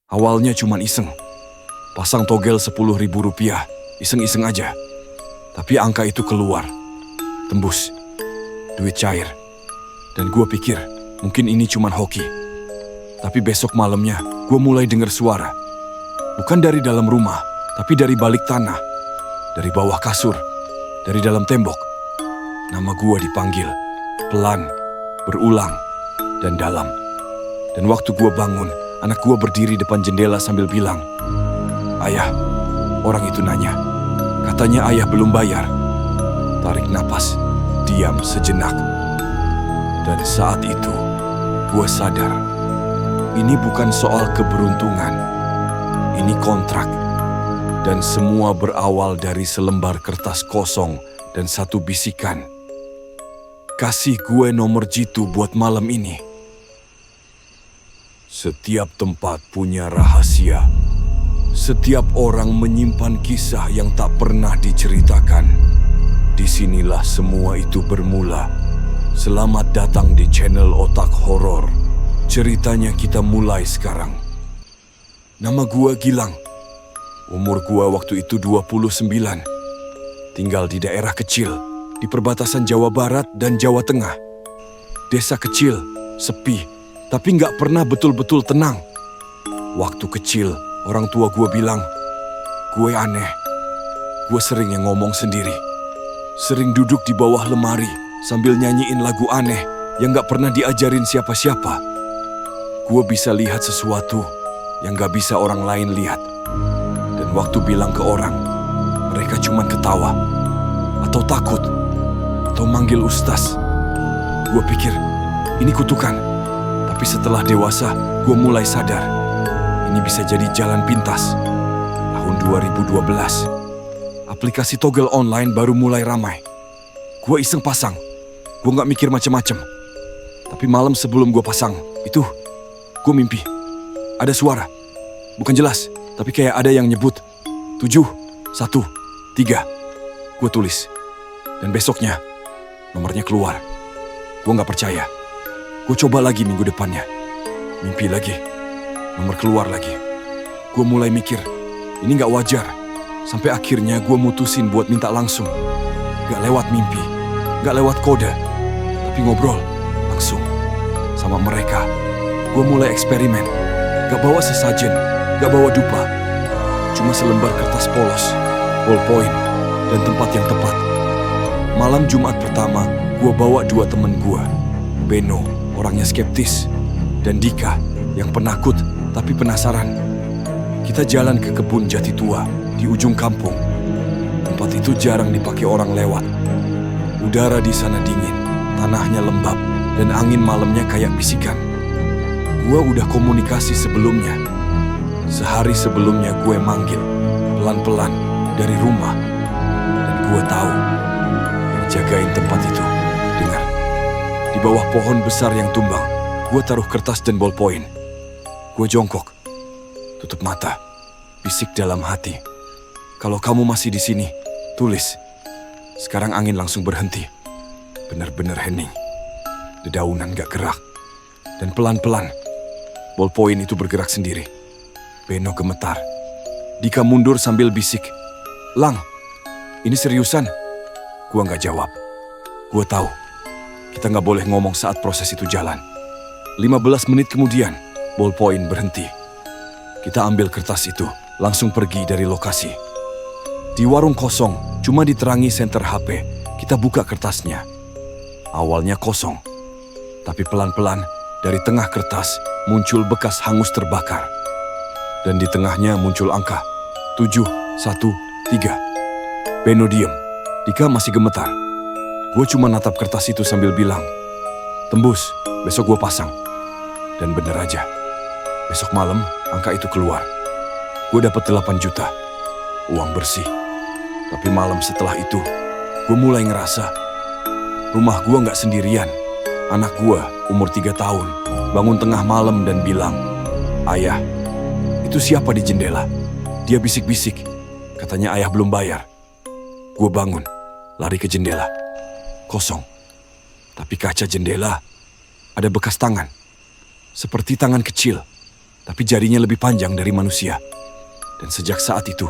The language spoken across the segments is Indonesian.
Awalnya cuman iseng. Pasang togel Rp10.000, iseng-iseng aja. Tapi angka itu keluar. Tembus. Duit cair. Dan gue pikir mungkin ini cuman hoki. Tapi besok malamnya gue mulai dengar suara. Bukan dari dalam rumah, tapi dari balik tanah. Dari bawah kasur. Dari dalam tembok. Nama gue dipanggil. Pelan, berulang, dan dalam. Dan waktu gue bangun, anak gue berdiri depan jendela sambil bilang, "Ayah." Orang itu nanya. Katanya ayah belum bayar. Tarik napas, diam sejenak. Dan saat itu, gue sadar. Ini bukan soal keberuntungan. Ini kontrak. Dan semua berawal dari selembar kertas kosong dan satu bisikan. "Kasih gue nomor jitu buat malam ini." Setiap tempat punya rahasia. Setiap orang menyimpan kisah yang tak pernah diceritakan. Disinilah semua itu bermula. Selamat datang di channel Otak Horor. Ceritanya kita mulai sekarang. Nama gua Gilang. Umur gua waktu itu 29. Tinggal di daerah kecil, di perbatasan Jawa Barat dan Jawa Tengah. Desa kecil, sepi, tapi nggak pernah betul-betul tenang. Waktu kecil, orang tua gue bilang, gue aneh. Gue sering yang ngomong sendiri. Sering duduk di bawah lemari sambil nyanyiin lagu aneh yang gak pernah diajarin siapa-siapa. Gue bisa lihat sesuatu yang gak bisa orang lain lihat. Dan waktu bilang ke orang, mereka cuman ketawa. Atau takut. Atau manggil ustaz. Gue pikir, ini kutukan. Tapi setelah dewasa, gue mulai sadar. Ini bisa jadi jalan pintas. Tahun 2012, aplikasi togel online baru mulai ramai. Gue iseng pasang. Gue gak mikir macem-macem. Tapi malam sebelum gue pasang, itu gue mimpi. Ada suara. Bukan jelas, tapi kayak ada yang nyebut 7, 1, 3. Gue tulis. Dan besoknya, nomornya keluar. Gue gak percaya. Gue coba lagi minggu depannya. Mimpi lagi. Nomor keluar lagi. Gue mulai mikir, ini gak wajar. Sampai akhirnya gue mutusin buat minta langsung. Gak lewat mimpi, gak lewat kode, tapi ngobrol langsung sama mereka. Gue mulai eksperimen. Gak bawa sesajen, gak bawa dupa. Cuma selembar kertas polos, ballpoint, dan tempat yang tepat. Malam Jumat pertama, gue bawa 2 temen gue. Beno, orangnya skeptis, dan Dika, yang penakut tapi penasaran. Kita jalan ke kebun jati tua di ujung kampung. Tempat itu jarang dipakai orang lewat. Udara di sana dingin, tanahnya lembab, dan angin malamnya kayak bisikan. Gua udah komunikasi sebelumnya. Sehari sebelumnya gue manggil, pelan-pelan, dari rumah. Dan gue tahu, yang jagain tempat itu, dengar. Di bawah pohon besar yang tumbang, gue taruh kertas dan ballpoint. Gue jongkok, tutup mata, bisik dalam hati. Kalau kamu masih di sini, tulis. Sekarang angin langsung berhenti. Benar-benar hening. Dedaunan gak gerak. Dan pelan-pelan, ballpoint itu bergerak sendiri. Beno gemetar. Dika mundur sambil bisik. "Lang, ini seriusan?" Gua gak jawab. Gua tahu, kita gak boleh ngomong saat proses itu jalan. 15 menit kemudian, ballpoint berhenti. Kita ambil kertas itu, langsung pergi dari lokasi. Di warung kosong, cuma diterangi senter HP, kita buka kertasnya. Awalnya kosong, tapi pelan-pelan dari tengah kertas muncul bekas hangus terbakar. Dan di tengahnya muncul angka 7, 1, 3. Beno diem, Dika masih gemetar. Gue cuma natap kertas itu sambil bilang, "Tembus, besok gue pasang." Dan bener aja, besok malam angka itu keluar. Gue dapat 8 juta, uang bersih. Tapi malam setelah itu, gue mulai ngerasa rumah gue gak sendirian. Anak gue, umur 3 tahun, bangun tengah malam dan bilang, "Ayah, itu siapa di jendela?" Dia bisik-bisik, katanya ayah belum bayar. Gue bangun, lari ke jendela. Kosong. Tapi kaca jendela ada bekas tangan. Seperti tangan kecil. tapi jarinya lebih panjang dari manusia. Dan sejak saat itu,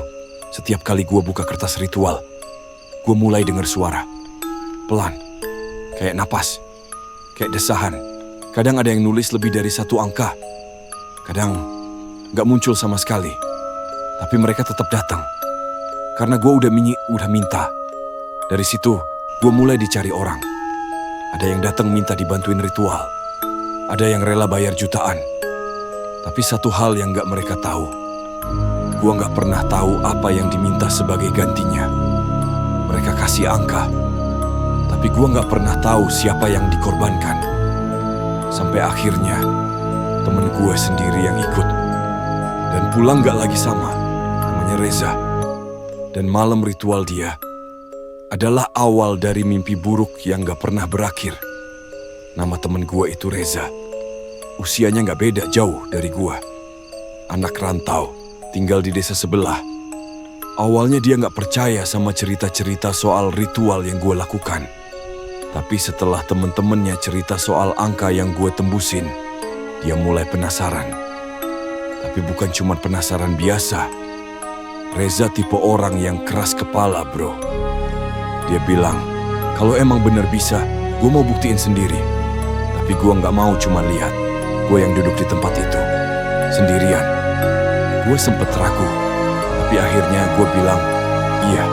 setiap kali gue buka kertas ritual, gue mulai dengar suara. Pelan, kayak napas, kayak desahan. Kadang ada yang nulis lebih dari satu angka. Kadang gak muncul sama sekali. Tapi mereka tetap datang. Karena gue udah minta. Dari situ, gue mulai dicari orang. Ada yang datang minta dibantuin ritual. Ada yang rela bayar jutaan. Tapi satu hal yang gak mereka tahu. Gue gak pernah tahu apa yang diminta sebagai gantinya. Mereka kasih angka. Tapi gue gak pernah tahu siapa yang dikorbankan. Sampai akhirnya, temen gue sendiri yang ikut. Dan pulang gak lagi sama. Namanya Reza. Dan malam ritual dia adalah awal dari mimpi buruk yang gak pernah berakhir. Nama temen gue itu Reza. Usianya gak beda jauh dari gue. Anak rantau, tinggal di desa sebelah. Awalnya dia gak percaya sama cerita-cerita soal ritual yang gue lakukan. Tapi setelah temen-temennya cerita soal angka yang gue tembusin, dia mulai penasaran. Tapi bukan cuma penasaran biasa. Reza tipe orang yang keras kepala, bro. Dia bilang, kalau emang bener bisa, gue mau buktiin sendiri. Tapi gue gak mau cuma lihat. Gue yang duduk di tempat itu, sendirian. Gue sempet ragu, tapi akhirnya gue bilang, iya.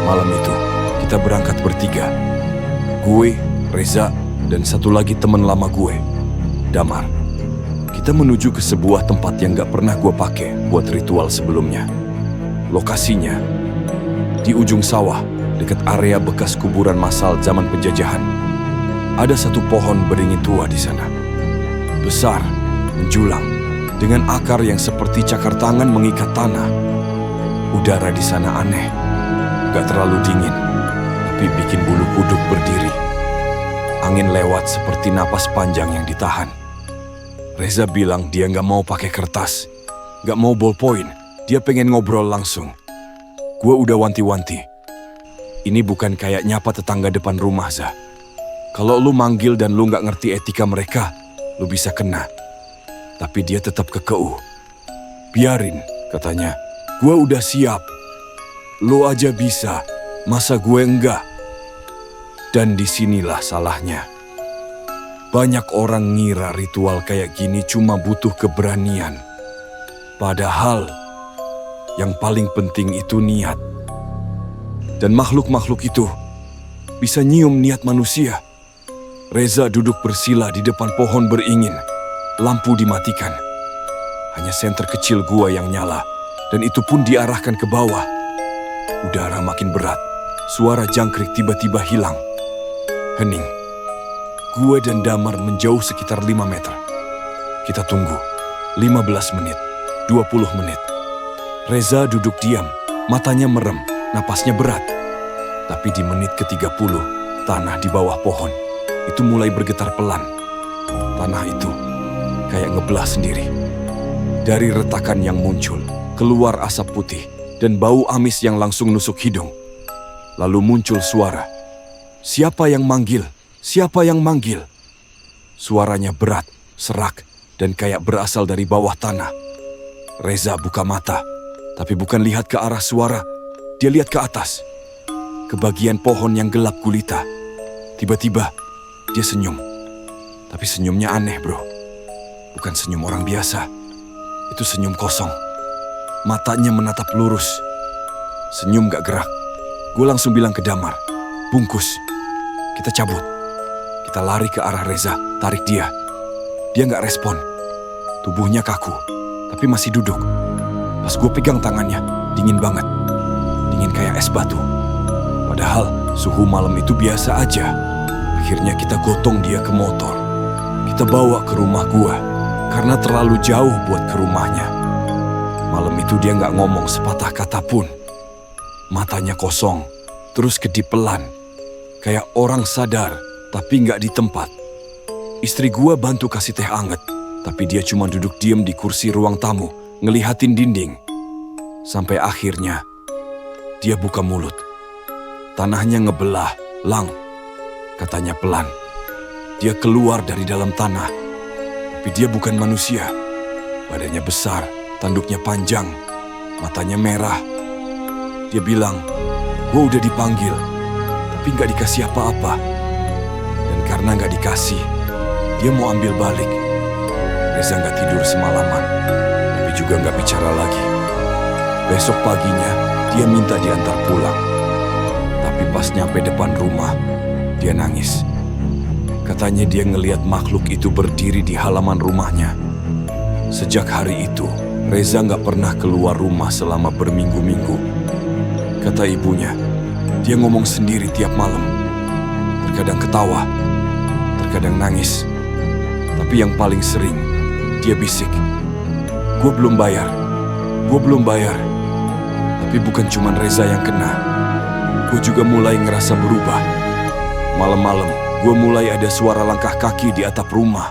Malam itu, kita berangkat bertiga. Gue, Reza, dan satu lagi teman lama gue, Damar. Kita menuju ke sebuah tempat yang gak pernah gue pakai buat ritual sebelumnya. Lokasinya di ujung sawah, dekat area bekas kuburan massal zaman penjajahan. Ada satu pohon beringin tua di sana. Besar, menjulang, dengan akar yang seperti cakar tangan mengikat tanah. Udara di sana aneh, gak terlalu dingin, tapi bikin bulu kuduk berdiri. Angin lewat seperti napas panjang yang ditahan. Reza bilang dia gak mau pakai kertas, gak mau ballpoint. Dia pengen ngobrol langsung. Gue udah wanti-wanti. Ini bukan kayak nyapa tetangga depan rumah, Zah. Kalau lu manggil dan lu gak ngerti etika mereka, lu bisa kena. Tapi dia tetap kekeh. Biarin, katanya. Gue udah siap. Lu aja bisa, masa gue enggak? Dan disinilah salahnya. Banyak orang ngira ritual kayak gini cuma butuh keberanian. Padahal yang paling penting itu niat. Dan makhluk-makhluk itu bisa nyium niat manusia. Reza duduk bersila di depan pohon beringin. Lampu dimatikan. Hanya senter kecil gua yang nyala. Dan itu pun diarahkan ke bawah. Udara makin berat. Suara jangkrik tiba-tiba hilang. Hening. Gua dan Damar menjauh sekitar 5 meter. Kita tunggu. 15 menit. 20 menit. Reza duduk diam, matanya merem, napasnya berat. Tapi di menit ke-30, tanah di bawah pohon itu mulai bergetar pelan. Tanah itu kayak ngebelah sendiri. Dari retakan yang muncul, keluar asap putih dan bau amis yang langsung nusuk hidung. Lalu muncul suara. Siapa yang manggil? Siapa yang manggil? Suaranya berat, serak, dan kayak berasal dari bawah tanah. Reza buka mata. Tapi bukan lihat ke arah suara, dia lihat ke atas. Ke bagian pohon yang gelap gulita. Tiba-tiba, dia senyum. Tapi senyumnya aneh, bro. Bukan senyum orang biasa. Itu senyum kosong. Matanya menatap lurus. Senyum gak gerak. Gue langsung bilang ke Damar, bungkus. Kita cabut. Kita lari ke arah Reza, tarik dia. Dia gak respon. Tubuhnya kaku, tapi masih duduk. Pas gue pegang tangannya, dingin banget. Dingin kayak es batu. Padahal suhu malam itu biasa aja. Akhirnya kita gotong dia ke motor. Kita bawa ke rumah gue, karena terlalu jauh buat ke rumahnya. Malam itu dia gak ngomong sepatah kata pun. Matanya kosong, terus kedip pelan. Kayak orang sadar, tapi gak di tempat. Istri gue bantu kasih teh anget, tapi dia cuma duduk diem di kursi ruang tamu, ngelihatin dinding. Sampai akhirnya, dia buka mulut. Tanahnya ngebelah, Lang. Katanya pelan. Dia keluar dari dalam tanah. Tapi dia bukan manusia. Badannya besar, tanduknya panjang, matanya merah. Dia bilang, gue udah dipanggil, tapi gak dikasih apa-apa. Dan karena gak dikasih, dia mau ambil balik. Reza gak tidur semalaman, tapi juga gak bicara lagi. Besok paginya, dia minta diantar pulang. Tapi pas nyampe depan rumah, dia nangis. Katanya dia ngelihat makhluk itu berdiri di halaman rumahnya. Sejak hari itu, Reza gak pernah keluar rumah selama berminggu-minggu. Kata ibunya, dia ngomong sendiri tiap malam. Terkadang ketawa, terkadang nangis. Tapi yang paling sering, dia bisik, gue belum bayar, gue belum bayar. Tapi bukan cuma Reza yang kena. Gue juga mulai ngerasa berubah. Malam-malam, gue mulai ada suara langkah kaki di atap rumah.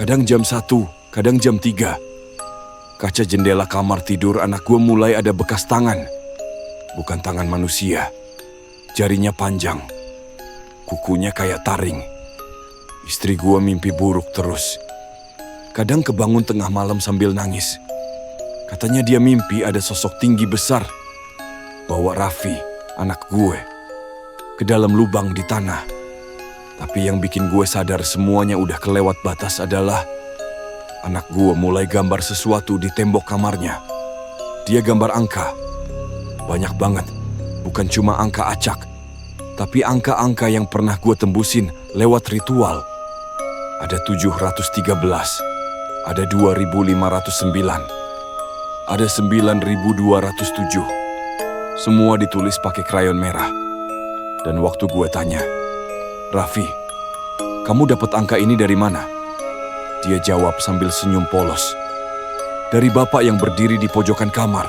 Kadang jam 1, kadang jam 3. Kaca jendela kamar tidur anak gue mulai ada bekas tangan. Bukan tangan manusia. Jarinya panjang. Kukunya kayak taring. Istri gue mimpi buruk terus. Kadang kebangun tengah malam sambil nangis. Katanya dia mimpi ada sosok tinggi besar. Bawa Raffi, anak gue, ke dalam lubang di tanah. Tapi yang bikin gue sadar semuanya udah kelewat batas adalah anak gue mulai gambar sesuatu di tembok kamarnya. Dia gambar angka. Banyak banget. Bukan cuma angka acak. Tapi angka-angka yang pernah gue tembusin lewat ritual. Ada 713. Ada 2509. Ada 9207. Semua ditulis pakai krayon merah. Dan waktu gue tanya, Raffi, kamu dapat angka ini dari mana? Dia jawab sambil senyum polos. Dari bapak yang berdiri di pojokan kamar.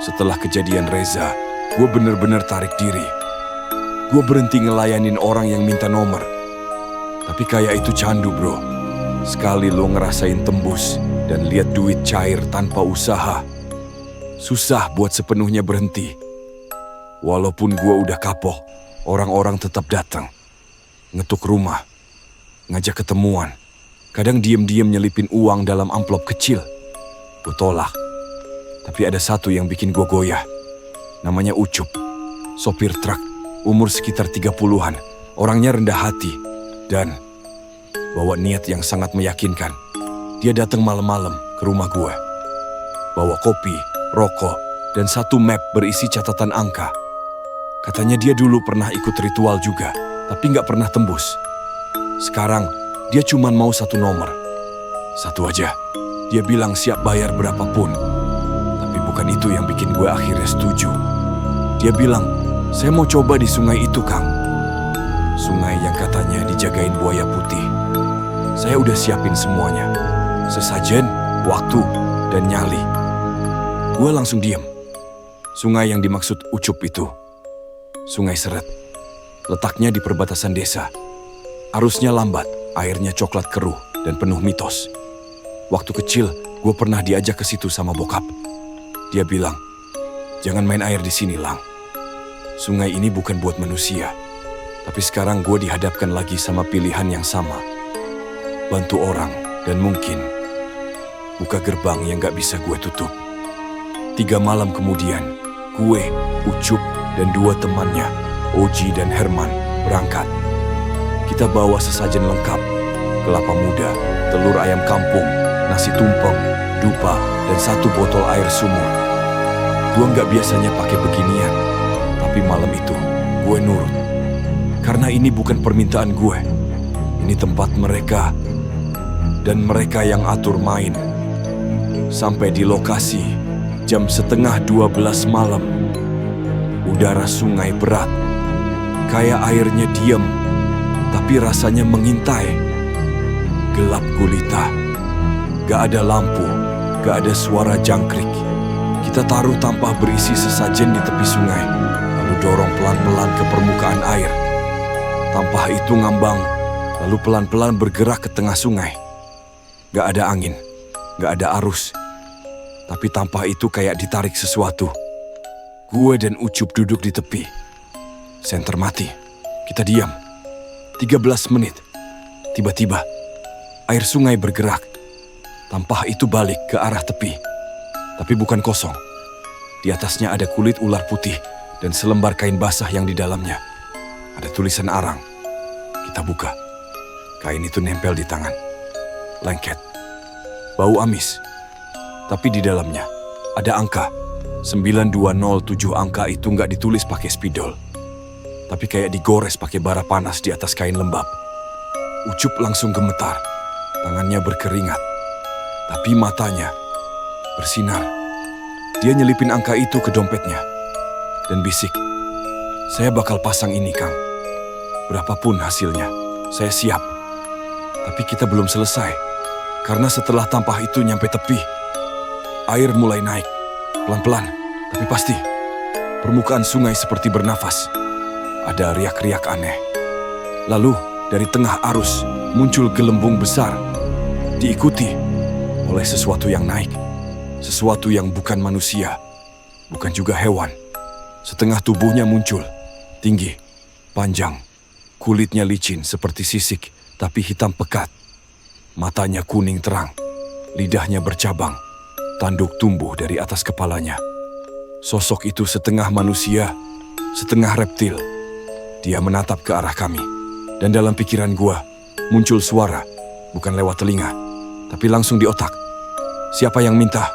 Setelah kejadian Reza, gue bener-bener tarik diri. Gue berhenti ngelayanin orang yang minta nomor. Tapi kayak itu candu, bro. Sekali lo ngerasain tembus dan lihat duit cair tanpa usaha, susah buat sepenuhnya berhenti. Walaupun gue udah kapok, orang-orang tetap datang. Ngetuk rumah, ngajak ketemuan. Kadang diem-diem nyelipin uang dalam amplop kecil. Gue tolak. Tapi ada satu yang bikin gue goyah. Namanya Ucup. Sopir truk, umur sekitar 30-an. Orangnya rendah hati. Dan bawa niat yang sangat meyakinkan. Dia datang malam-malam ke rumah gue. Bawa kopi, rokok, dan satu map berisi catatan angka. Katanya dia dulu pernah ikut ritual juga, tapi nggak pernah tembus. Sekarang, dia cuma mau satu nomor. Satu aja. Dia bilang siap bayar berapapun. Tapi bukan itu yang bikin gue akhirnya setuju. Dia bilang, saya mau coba di sungai itu, Kang. Sungai yang katanya dijagain buaya putih. Saya udah siapin semuanya. Sesajen, waktu, dan nyali. Gue langsung diem. Sungai yang dimaksud Ucup itu Sungai Seret. Letaknya di perbatasan desa. Arusnya lambat, airnya coklat keruh dan penuh mitos. Waktu kecil, gue pernah diajak ke situ sama bokap. Dia bilang, jangan main air di sini, Lang. Sungai ini bukan buat manusia. Tapi sekarang gue dihadapkan lagi sama pilihan yang sama. Bantu orang dan mungkin buka gerbang yang gak bisa gue tutup. 3 malam kemudian, gue, Ucup, dan 2 temannya, Oji dan Herman, berangkat. Kita bawa sesajen lengkap, kelapa muda, telur ayam kampung, nasi tumpeng, dupa, dan 1 botol air sumur. Gue gak biasanya pakai beginian, tapi malam itu gue nurut. Karena ini bukan permintaan gue, ini tempat mereka, dan mereka yang atur main. Sampai di lokasi, jam 11:30 malam. Udara sungai berat, kayak airnya diam, tapi rasanya mengintai. Gelap gulita, gak ada lampu, gak ada suara jangkrik. Kita taruh tampah berisi sesajen di tepi sungai, lalu dorong pelan-pelan ke permukaan air. Tampah itu ngambang, lalu pelan-pelan bergerak ke tengah sungai. Gak ada angin, gak ada arus. Tapi tampah itu kayak ditarik sesuatu. Gue dan Ucup duduk di tepi. Senter mati. Kita diam. 13 menit. Tiba-tiba, air sungai bergerak. Tampah itu balik ke arah tepi, tapi bukan kosong. Di atasnya ada kulit ular putih dan selembar kain basah yang di dalamnya. Ada tulisan arang. Kita buka. Kain itu nempel di tangan. Lengket. Bau amis. Tapi di dalamnya ada angka. 9207 angka itu nggak ditulis pakai spidol. Tapi kayak digores pakai bara panas di atas kain lembab. Ucup langsung gemetar. Tangannya berkeringat. Tapi matanya bersinar. Dia nyelipin angka itu ke dompetnya. Dan bisik, "Saya bakal pasang ini, Kang. Berapapun hasilnya, saya siap." Tapi kita belum selesai. Karena setelah tampah itu nyampe tepi, air mulai naik. Pelan-pelan, tapi pasti. Permukaan sungai seperti bernafas. Ada riak-riak aneh. Lalu, dari tengah arus, muncul gelembung besar. Diikuti oleh sesuatu yang naik. Sesuatu yang bukan manusia, bukan juga hewan. Setengah tubuhnya muncul, tinggi, panjang. Kulitnya licin seperti sisik, tapi hitam pekat. Matanya kuning terang, lidahnya bercabang. Tanduk tumbuh dari atas kepalanya. Sosok itu setengah manusia, setengah reptil. Dia menatap ke arah kami. Dan dalam pikiran gua, muncul suara, bukan lewat telinga, tapi langsung di otak. Siapa yang minta?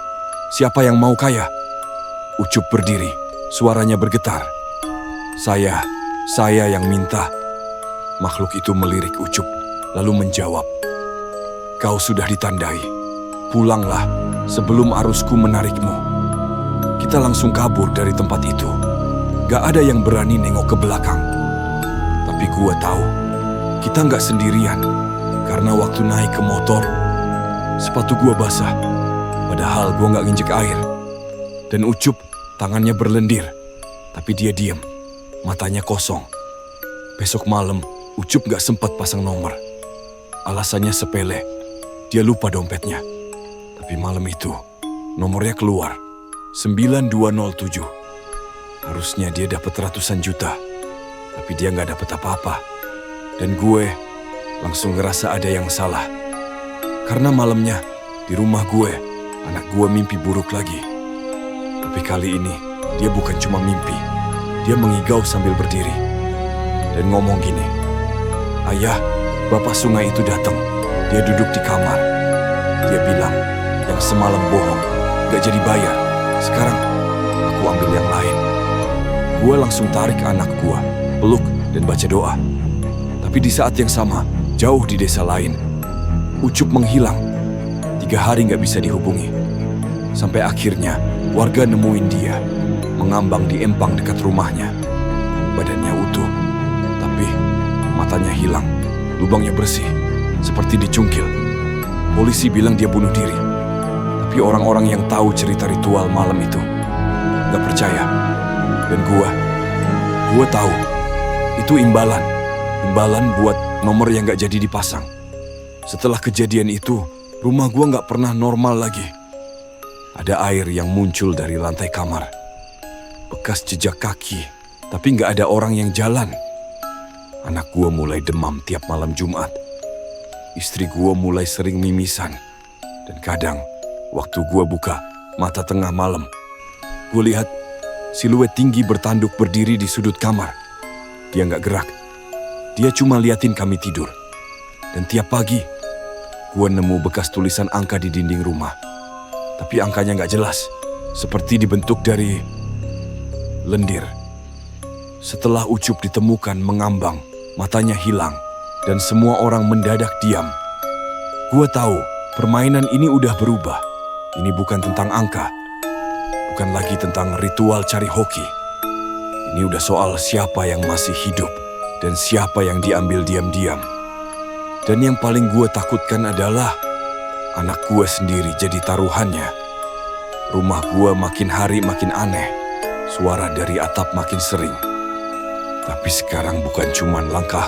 Siapa yang mau kaya? Ucup berdiri, suaranya bergetar. Saya yang minta. Makhluk itu melirik Ucup, lalu menjawab. Kau sudah ditandai. Pulanglah sebelum arusku menarikmu. Kita langsung kabur dari tempat itu. Gak ada yang berani nengok ke belakang. Tapi gua tahu, kita gak sendirian. Karena waktu naik ke motor, sepatu gua basah. Padahal gua gak nginjek air. Dan Ucup tangannya berlendir. Tapi dia diam. Matanya kosong. Besok malam, Ucup gak sempat pasang nomor. Alasannya sepele. Dia lupa dompetnya. Tapi malam itu, nomornya keluar. 9207. Harusnya dia dapat ratusan juta. Tapi dia gak dapat apa-apa. Dan gue langsung ngerasa ada yang salah. Karena malamnya, di rumah gue, anak gue mimpi buruk lagi. Tapi kali ini, dia bukan cuma mimpi. Dia mengigau sambil berdiri. Dan ngomong gini, "Ayah, bapak sungai itu datang. Dia duduk di kamar. Dia bilang, yang semalam bohong, gak jadi bayar. Sekarang, aku ambil yang lain." Gue langsung tarik anak gue, peluk dan baca doa. Tapi di saat yang sama, jauh di desa lain, Ucup menghilang. 3 hari gak bisa dihubungi. Sampai akhirnya, warga nemuin dia, mengambang di empang dekat rumahnya. Badannya utuh, tapi matanya hilang. Lubangnya bersih, seperti dicungkil. Polisi bilang dia bunuh diri. Tapi orang-orang yang tahu cerita ritual malam itu gak percaya. Dan gua tahu itu imbalan buat nomor yang gak jadi dipasang. Setelah kejadian itu, rumah gua gak pernah normal lagi. Ada air yang muncul dari lantai kamar. Bekas jejak kaki, tapi gak ada orang yang jalan. Anak gua mulai demam tiap malam Jumat. Istri gua mulai sering mimisan. Dan kadang, waktu gua buka mata tengah malam, gua lihat siluet tinggi bertanduk berdiri di sudut kamar. Dia gak gerak. Dia cuma liatin kami tidur. Dan tiap pagi, gua nemu bekas tulisan angka di dinding rumah. Tapi angkanya gak jelas. Seperti dibentuk dari lendir. Setelah Ucup ditemukan mengambang, matanya hilang. Dan semua orang mendadak diam. Gua tahu, permainan ini udah berubah. Ini bukan tentang angka. Bukan lagi tentang ritual cari hoki. Ini udah soal siapa yang masih hidup dan siapa yang diambil diam-diam. Dan yang paling gue takutkan adalah anak gue sendiri jadi taruhannya. Rumah gue makin hari makin aneh. Suara dari atap makin sering. Tapi sekarang bukan cuman langkah.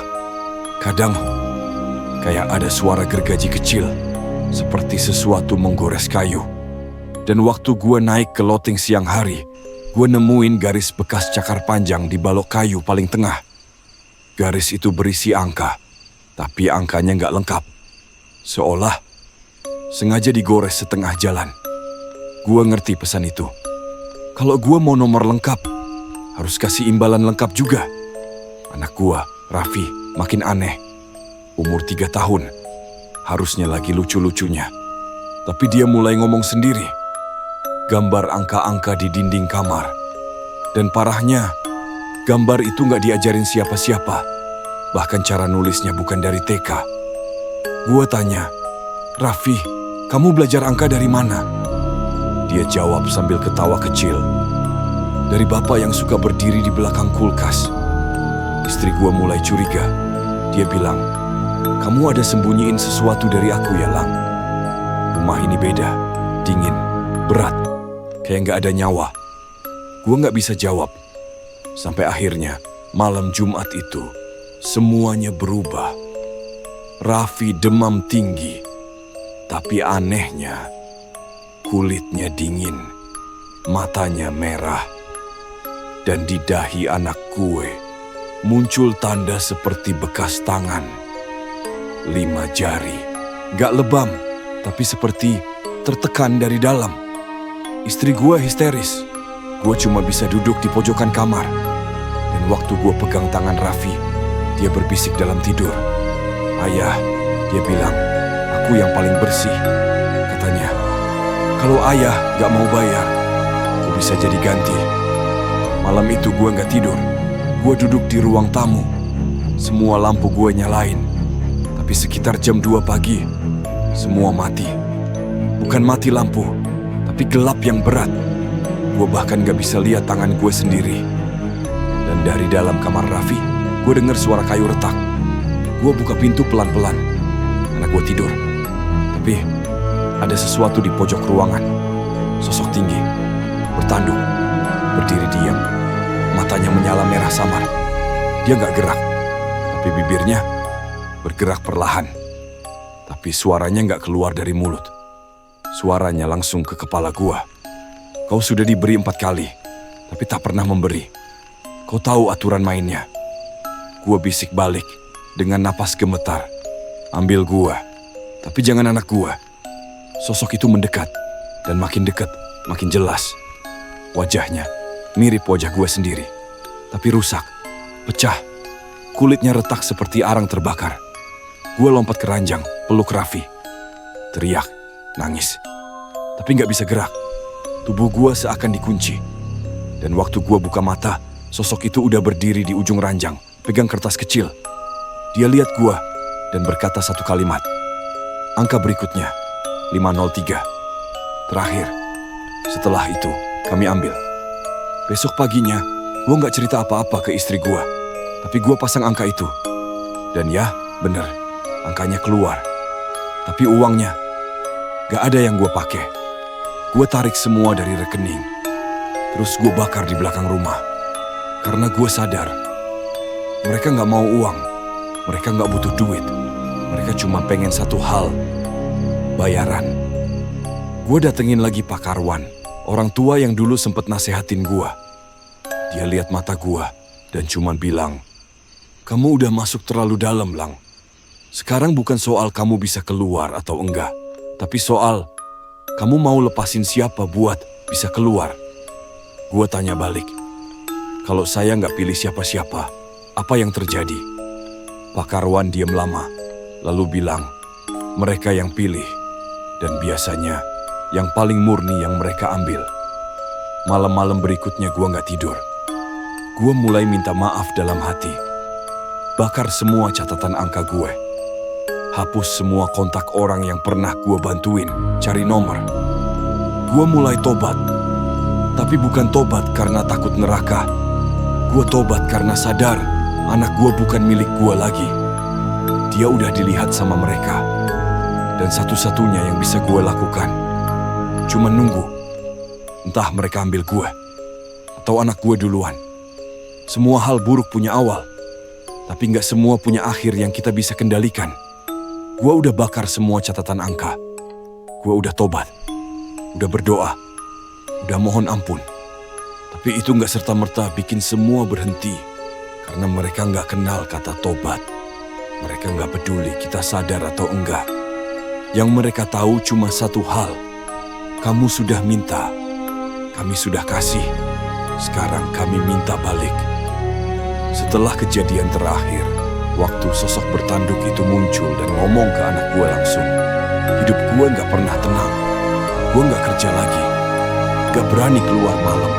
Kadang kayak ada suara gergaji kecil. Seperti sesuatu menggores kayu. Dan waktu gue naik ke loteng siang hari, gue nemuin garis bekas cakar panjang di balok kayu paling tengah. Garis itu berisi angka, tapi angkanya nggak lengkap. sengaja digores setengah jalan. Gua ngerti pesan itu. Kalau gua mau nomor lengkap, harus kasih imbalan lengkap juga. Anak gua, Raffi, makin aneh. Umur 3 tahun, harusnya lagi lucu-lucunya. Tapi dia mulai ngomong sendiri. Gambar angka-angka di dinding kamar. Dan parahnya, gambar itu nggak diajarin siapa-siapa. Bahkan cara nulisnya bukan dari TK. Gua tanya, "Raffi, kamu belajar angka dari mana?" Dia jawab sambil ketawa kecil. "Dari bapak yang suka berdiri di belakang kulkas." Istri gua mulai curiga. Dia bilang, "Kamu ada sembunyiin sesuatu dari aku ya, Lang? Rumah ini beda, dingin, berat, kayak nggak ada nyawa." Gua nggak bisa jawab. Sampai akhirnya, malam Jumat itu, semuanya berubah. Raffi demam tinggi, tapi anehnya, kulitnya dingin, matanya merah, dan di dahi anak gue muncul tanda seperti bekas tangan. 5 jari, gak lebam, tapi seperti tertekan dari dalam. Istri gue histeris. Gue cuma bisa duduk di pojokan kamar. Dan waktu gue pegang tangan Raffi, dia berbisik dalam tidur. "Ayah," dia bilang, "aku yang paling bersih." Katanya, "Kalau ayah gak mau bayar, aku bisa jadi ganti." Malam itu gue gak tidur. Gue duduk di ruang tamu. Semua lampu gue nyalain. Tapi sekitar jam 2 pagi, semua mati. Bukan mati lampu, tapi gelap yang berat. Gue bahkan gak bisa lihat tangan gue sendiri. Dan dari dalam kamar Raffi, gue dengar suara kayu retak. Gue buka pintu pelan-pelan. Anak gue tidur. Tapi ada sesuatu di pojok ruangan. Sosok tinggi, bertanduk, berdiri diam. Matanya menyala merah samar. Dia gak gerak, tapi bibirnya bergerak perlahan. Tapi suaranya gak keluar dari mulut. Suaranya langsung ke kepala gue. "Kau sudah diberi 4 kali, tapi tak pernah memberi. Kau tahu aturan mainnya." Gue bisik balik dengan napas gemetar. "Ambil gue, tapi jangan anak gue." Sosok itu mendekat, dan makin dekat, makin jelas. Wajahnya mirip wajah gue sendiri, tapi rusak, pecah. Kulitnya retak seperti arang terbakar. Gue lompat ke ranjang, peluk Raffi. Teriak, nangis, tapi gak bisa gerak. Tubuh gue seakan dikunci. Dan waktu gue buka mata, sosok itu udah berdiri di ujung ranjang, pegang kertas kecil. Dia lihat gue dan berkata satu kalimat. "Angka berikutnya, 503. Terakhir." Setelah itu, kami ambil. Besok paginya, gue gak cerita apa-apa ke istri gue. Tapi gue pasang angka itu. Dan ya, bener, angkanya keluar. Tapi uangnya, gak ada yang gue pakai. Gue tarik semua dari rekening. Terus gue bakar di belakang rumah. Karena gue sadar, mereka gak mau uang. Mereka gak butuh duit. Mereka cuma pengen satu hal, bayaran. Gue datengin lagi Pak Karwan, orang tua yang dulu sempet nasehatin gue. Dia lihat mata gue dan cuma bilang, "Kamu udah masuk terlalu dalam, Lang. Sekarang bukan soal kamu bisa keluar atau enggak, tapi soal kamu mau lepasin siapa buat bisa keluar." Gue tanya balik, "Kalau saya nggak pilih siapa-siapa, apa yang terjadi?" Pak Karwan diam lama, lalu bilang, "Mereka yang pilih, dan biasanya yang paling murni yang mereka ambil." Malam-malam berikutnya gue nggak tidur. Gue mulai minta maaf dalam hati. Bakar semua catatan angka gue. Hapus semua kontak orang yang pernah gue bantuin cari nomor. Gue mulai tobat. Tapi bukan tobat karena takut neraka. Gue tobat karena sadar anak gue bukan milik gue lagi. Dia udah dilihat sama mereka. Dan satu-satunya yang bisa gue lakukan cuma nunggu. Entah mereka ambil gue atau anak gue duluan. Semua hal buruk punya awal. Tapi gak semua punya akhir yang kita bisa kendalikan. Gue udah bakar semua catatan angka. Gue udah tobat. Udah berdoa. Udah mohon ampun. Tapi itu gak serta-merta bikin semua berhenti. Karena mereka gak kenal kata tobat. Mereka gak peduli kita sadar atau enggak. Yang mereka tahu cuma satu hal. Kamu sudah minta, kami sudah kasih. Sekarang kami minta balik. Setelah kejadian terakhir, waktu sosok bertanduk itu muncul dan ngomong ke anak gue langsung. Hidup gue gak pernah tenang. Gue gak kerja lagi. Gak berani keluar malam.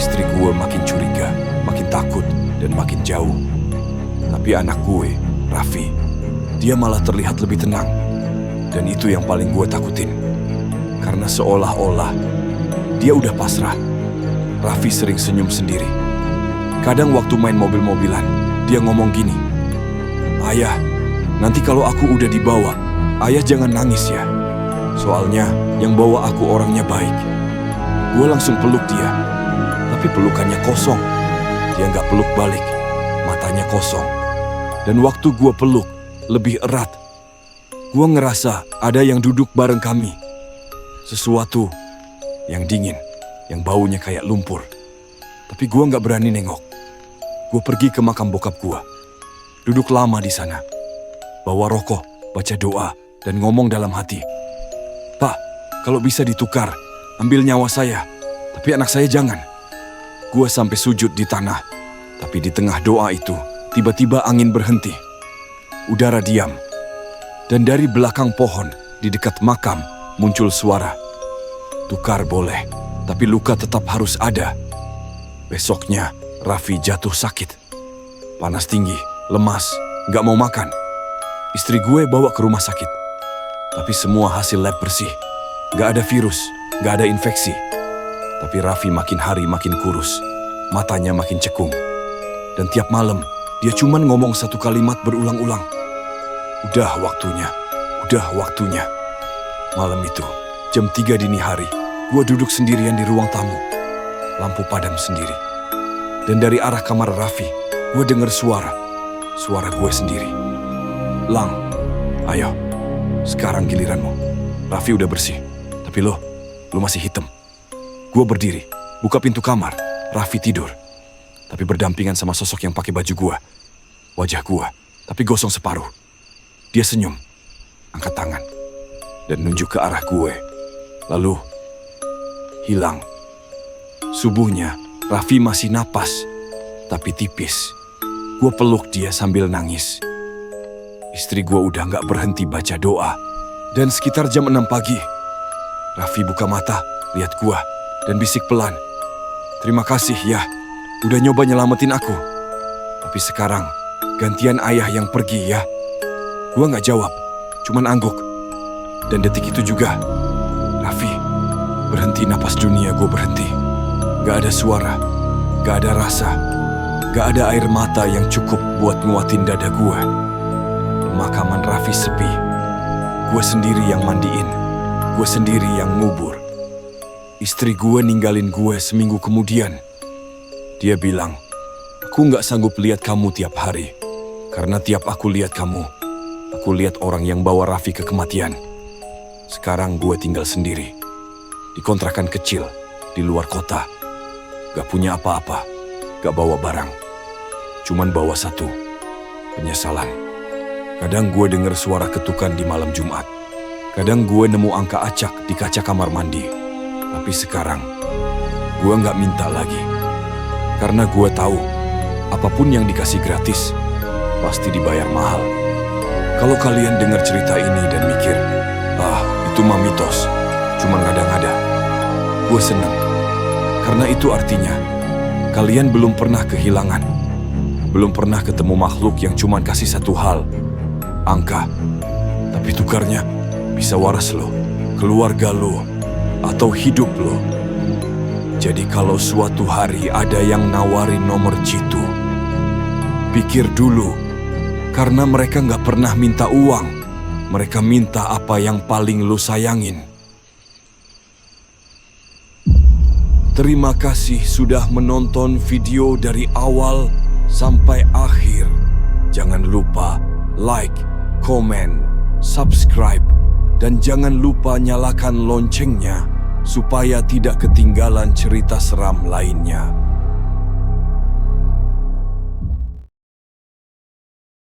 Istri gue makin curiga, makin takut, dan makin jauh. Tapi anak gue, Raffi, dia malah terlihat lebih tenang. Dan itu yang paling gue takutin. Karena seolah-olah dia udah pasrah. Raffi sering senyum sendiri. Kadang waktu main mobil-mobilan, dia ngomong gini, "Ayah, nanti kalau aku udah dibawa, ayah jangan nangis ya. Soalnya yang bawa aku orangnya baik." Gue langsung peluk dia. Tapi pelukannya kosong. Dia nggak peluk balik. Matanya kosong. Dan waktu gue peluk, lebih erat. Gue ngerasa ada yang duduk bareng kami. Sesuatu yang dingin, yang baunya kayak lumpur. Tapi gue nggak berani nengok. Gue pergi ke makam bokap gue. Duduk lama di sana. Bawa rokok, baca doa, dan ngomong dalam hati. "Pak, kalau bisa ditukar, ambil nyawa saya. Tapi anak saya jangan." Gue sampai sujud di tanah. Tapi di tengah doa itu, tiba-tiba angin berhenti. Udara diam. Dan dari belakang pohon, di dekat makam, muncul suara. "Tukar boleh, tapi luka tetap harus ada." Besoknya, Raffi jatuh sakit. Panas tinggi, lemas, gak mau makan. Istri gue bawa ke rumah sakit. Tapi semua hasil lab bersih. Gak ada virus, gak ada infeksi. Tapi Raffi makin hari makin kurus. Matanya makin cekung. Dan tiap malam, dia cuman ngomong satu kalimat berulang-ulang. "Udah waktunya, udah waktunya." Malam itu, jam 3 dini hari, gue duduk sendirian di ruang tamu. Lampu padam sendiri. Dan dari arah kamar Raffi, gue denger suara. Suara gue sendiri. "Lang, ayo, sekarang giliranmu. Raffi udah bersih, tapi lo masih hitam." Gue berdiri, buka pintu kamar. Raffi tidur. Tapi berdampingan sama sosok yang pakai baju gue. Wajah gue, tapi gosong separuh. Dia senyum, angkat tangan, dan nunjuk ke arah gue. Lalu, hilang. Subuhnya, Raffi masih napas, tapi tipis. Gue peluk dia sambil nangis. Istri gue udah gak berhenti baca doa. Dan sekitar jam 6 pagi, Raffi buka mata, lihat gue, dan bisik pelan. "Terima kasih ya, udah nyoba nyelamatin aku. Tapi sekarang, gantian ayah yang pergi ya." Gue gak jawab, cuman angguk. Dan detik itu juga, Raffi berhenti. Napas dunia gue berhenti. Gak ada suara, gak ada rasa, gak ada air mata yang cukup buat nguatin dada gue. Pemakaman Raffi sepi. Gue sendiri yang mandiin, gue sendiri yang ngubur. Istri gue ninggalin gue seminggu kemudian. Dia bilang, "Aku gak sanggup lihat kamu tiap hari. Karena tiap aku lihat kamu, aku lihat orang yang bawa Raffi ke kematian." Sekarang gue tinggal sendiri. Di kontrakan kecil, di luar kota. Gak punya apa-apa, gak bawa barang. Cuman bawa satu, penyesalan. Kadang gue denger suara ketukan di malam Jumat. Kadang gue nemu angka acak di kaca kamar mandi. Tapi sekarang, gue gak minta lagi. Karena gue tahu, apapun yang dikasih gratis, pasti dibayar mahal. Kalau kalian dengar cerita ini dan mikir, "Ah, itu mah mitos, cuman ngada-ngada," gue seneng. Karena itu artinya, kalian belum pernah kehilangan. Belum pernah ketemu makhluk yang cuman kasih satu hal, angka. Tapi tukarnya bisa waras lo, keluarga lo, atau hidup lo. Jadi kalau suatu hari ada yang nawarin nomor jitu, pikir dulu. Karena mereka gak pernah minta uang. Mereka minta apa yang paling lo sayangin. Terima kasih sudah menonton video dari awal sampai akhir. Jangan lupa like, komen, subscribe, dan jangan lupa nyalakan loncengnya supaya tidak ketinggalan cerita seram lainnya.